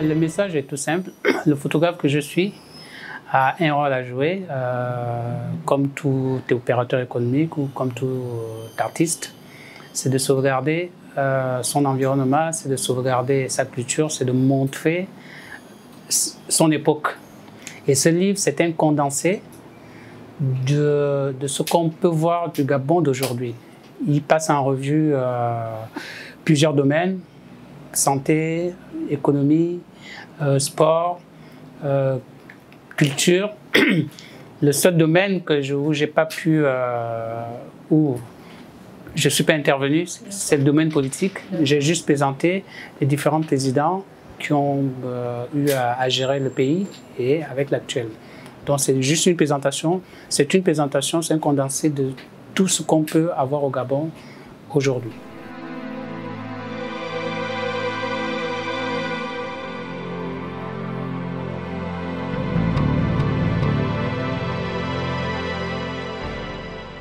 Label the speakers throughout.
Speaker 1: Le message est tout simple. Le photographe que je suis a un rôle à jouer, comme tout opérateur économique ou comme tout artiste. C'est de sauvegarder son environnement, c'est de sauvegarder sa culture, c'est de montrer son époque. Et ce livre, c'est un condensé de ce qu'on peut voir du Gabon d'aujourd'hui. Il passe en revue plusieurs domaines: santé, économie, sport, culture. Le seul domaine où j'ai pas pu, où je suis pas intervenu, c'est le domaine politique. J'ai juste présenté les différents présidents qui ont eu à gérer le pays et avec l'actuel. Donc c'est juste une présentation. C'est un condensé de tout ce qu'on peut avoir au Gabon aujourd'hui.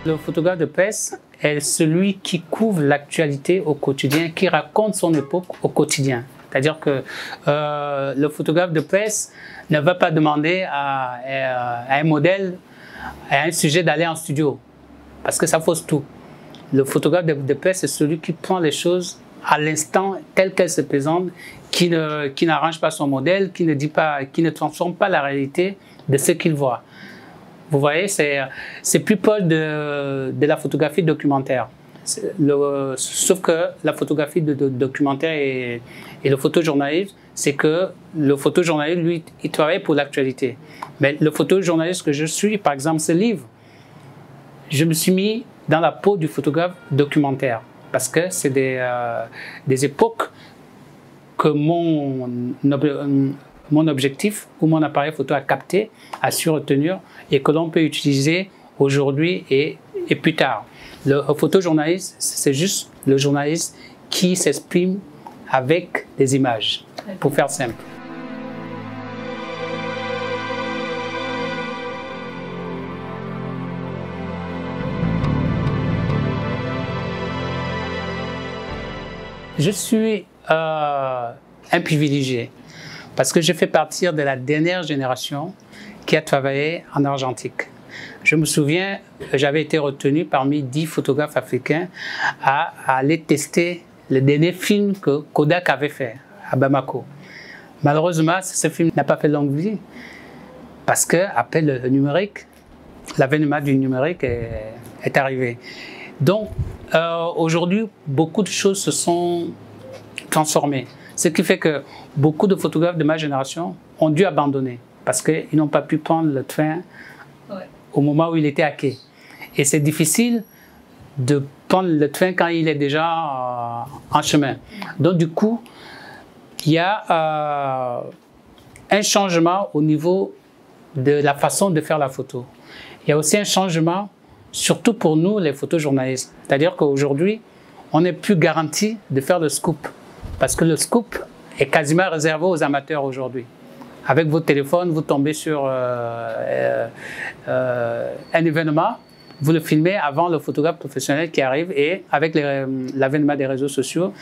Speaker 1: Le photographe de presse est celui qui couvre l'actualité au quotidien, qui raconte son époque au quotidien. C'est-à-dire que le photographe de presse ne va pas demander à un modèle, à un sujet d'aller en studio, parce que ça fausse tout. Le photographe de presse est celui qui prend les choses à l'instant telles qu'elles se présentent, qui n'arrange pas son modèle, qui ne transforme pas la réalité de ce qu'il voit. Vous voyez, c'est plus proche de la photographie documentaire. Sauf que la photographie documentaire et le photojournalisme, c'est que le photojournaliste, lui, il travaille pour l'actualité. Mais le photojournaliste que je suis, par exemple, ce livre, je me suis mis dans la peau du photographe documentaire. Parce que c'est des époques que mon objectif ou mon appareil photo a capté, a su retenir et que l'on peut utiliser aujourd'hui et plus tard. Le photojournaliste, c'est juste le journaliste qui s'exprime avec des images, pour faire simple. Je suis un privilégié parce que je fais partie de la dernière génération qui a travaillé en argentique. Je me souviens, j'avais été retenu parmi 10 photographes africains à aller tester le dernier film que Kodak avait fait à Bamako. Malheureusement, ce film n'a pas fait longue vie parce qu'après le numérique, l'avènement du numérique est arrivé. Donc, aujourd'hui, beaucoup de choses se sont transformées. Ce qui fait que beaucoup de photographes de ma génération ont dû abandonner parce qu'ils n'ont pas pu prendre le train au moment où il était à quai. Et c'est difficile de prendre le train quand il est déjà en chemin. Donc du coup, il y a un changement au niveau de la façon de faire la photo. Il y a aussi un changement, surtout pour nous, les photojournalistes. C'est-à-dire qu'aujourd'hui, on n'est plus garanti de faire le scoop. Parce que le scoop est quasiment réservé aux amateurs aujourd'hui. Avec votre téléphone, vous tombez sur un événement, vous le filmez avant le photographe professionnel qui arrive et avec l'avènement des réseaux sociaux,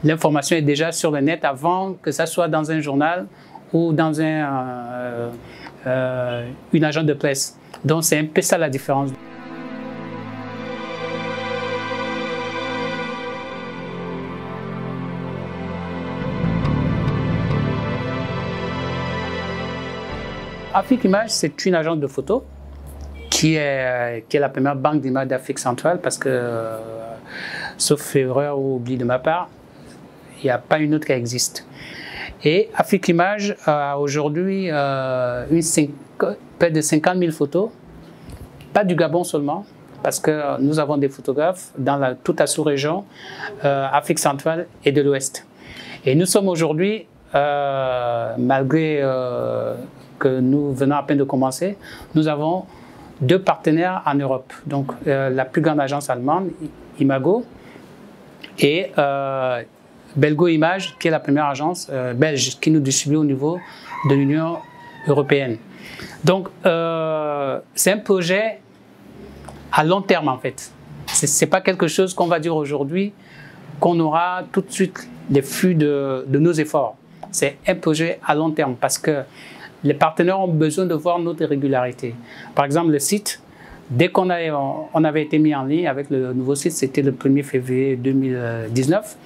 Speaker 1: l'information est déjà sur le net avant que ça soit dans un journal ou dans une agence de presse. Donc c'est un peu ça la différence. Afrique Image, c'est une agence de photo qui est la première banque d'images d'Afrique centrale parce que, sauf erreur ou oubli de ma part, il n'y a pas une autre qui existe. Et Afrique Image a aujourd'hui près de 50 000 photos, pas du Gabon seulement, parce que nous avons des photographes dans toute la sous-région, Afrique centrale et de l'Ouest. Et nous sommes aujourd'hui, malgré que nous venons à peine de commencer, nous avons 2 partenaires en Europe. Donc la plus grande agence allemande, Imago, et Belgo Image, qui est la première agence belge qui nous distribue au niveau de l'Union européenne. Donc c'est un projet à long terme en fait. Ce n'est pas quelque chose qu'on va dire aujourd'hui qu'on aura tout de suite les flux de nos efforts. c'est un projet à long terme parce que les partenaires ont besoin de voir notre régularité. Par exemple, le site, dès qu'on avait été mis en ligne avec le nouveau site, c'était le 1er février 2019.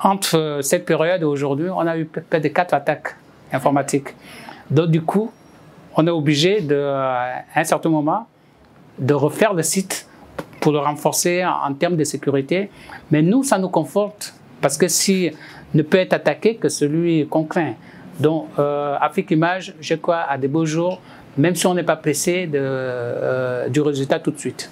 Speaker 1: Entre cette période et aujourd'hui, on a eu près de 4 attaques informatiques. Donc du coup, on est obligé, à un certain moment, de refaire le site pour le renforcer en termes de sécurité. Mais nous, ça nous conforte parce que si ne peut être attaqué que celui qu'on craint. Donc, Afrique Image, je crois, à des beaux jours, même si on n'est pas pressé du résultat tout de suite.